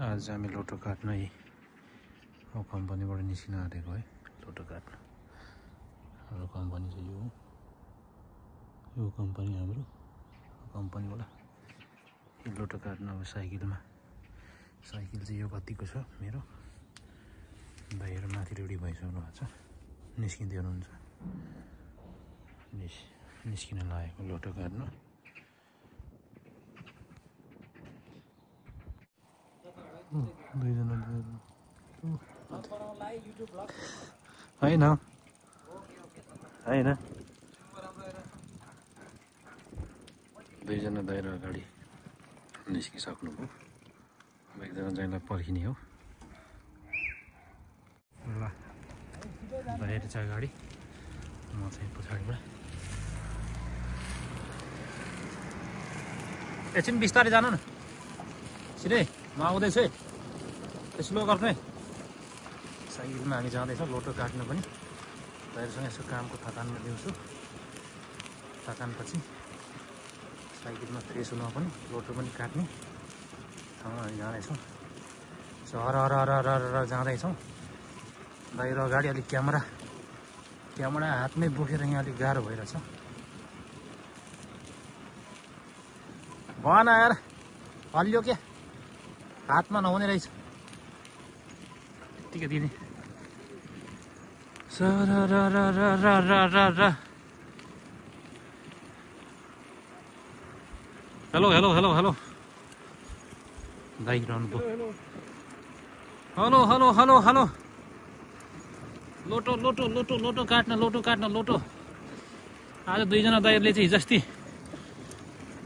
आज हामी लोटो काट्न है कम्पनीबाट निस्किन आँटेको है लोटो काट्न। हाम्रो कम्पनी चाहिँ यो कम्पनी हाम्रो कम्पनीबाट लोटो काट्न अब साइकल चाहिँ यो कतिको छ मेरो भाइहरू माथि रेडी भइसक्नु भएको छ, निस्किँदै हुनुहुन्छ। निस्किन लागेको लोटो काट्न। दुईजना होइन दुईजना दाइर अगाडि निस्किसक्नुभयो। अब एकजना जैलाई पर्खिने हो। ल दाइर चाहिँ अगाडि, म चाहिँ पछाडिबाट। एकछिन बिस्तारै जानु न, सिधै म आउँदैछु है, स्लो गर्नु है। साइकलमा हामी जाँदैछौँ लोटो काट्नु पनि। दाइहरूसँग यसो कामको थकानमा दिउँछु, थकानपछि साइकलमा फ्रेस हुन पनि लोटो पनि काट्ने ठाउँमा हामी जाँदैछौँ। हर हर हर हर हर जाँदैछौँ। दाइहरू अगाडि अलिक क्यामेरा हातमै बोकेर यहाँ अलिक गाह्रो भइरहेछ। भएन यार, हल्लियो क्या, हातमा नहुने रहेछ त्यतिकै दिने। हेलो हेलो हेलो हेलो दाइ रहनुभयो। हेलो हेलो हेलो हेलो लोटो लोटो लोटो लोटो काट्न लोटो। आज दुईजना दाइहरूले चाहिँ हिजोअस्ति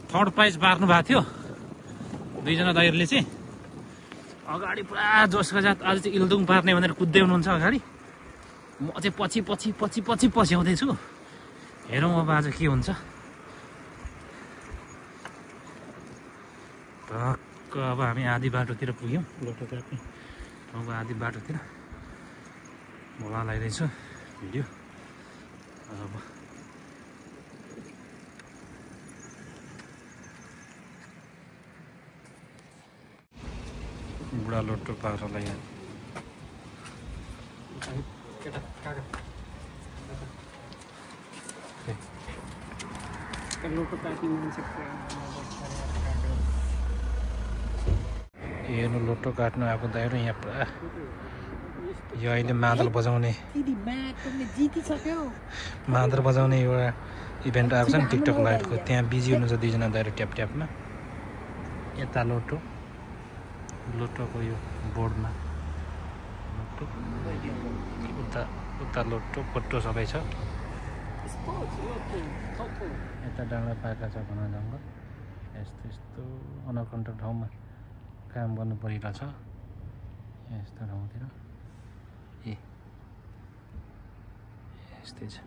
थर्ड प्राइज पार्नु भएको थियो। दुईजना दाइहरूले चाहिँ अगाडि पुरा जोसको साथ आज चाहिँ इल्दुङ पार्ने भनेर कुद्दै हुनुहुन्छ अगाडि। म चाहिँ पछि आउँदैछु। हेरौँ अब आज के हुन्छ। टक्क अब हामी आधी बाटोतिर पुग्यौँ लोटो काट्ने ठाउँको आधी बाटोतिर। मोला लगाइरहेछ भिडियो। अब बुढा लोटो पार्नलाई यहाँ हेर्नु लोटो काट्नु आएको दाइहरू यहाँ पुरा। यो अहिले मादल बजाउने एउटा इभेन्ट आएको छ नि टिकटक लाइभको, त्यहाँ बिजी हुनुहुन्छ दुईजना दाइहरू ट्यापमा। यता लोटोको यो बोर्डमा लोटो, उता लोटो पोटो सबै छ। यता डाँडा पाएका छ घना जङ्गल। यस्तो अनकन्ट्रोल ठाउँमा काम गर्नु परिरहेछ यस्तो ठाउँतिर। यस्तै छ।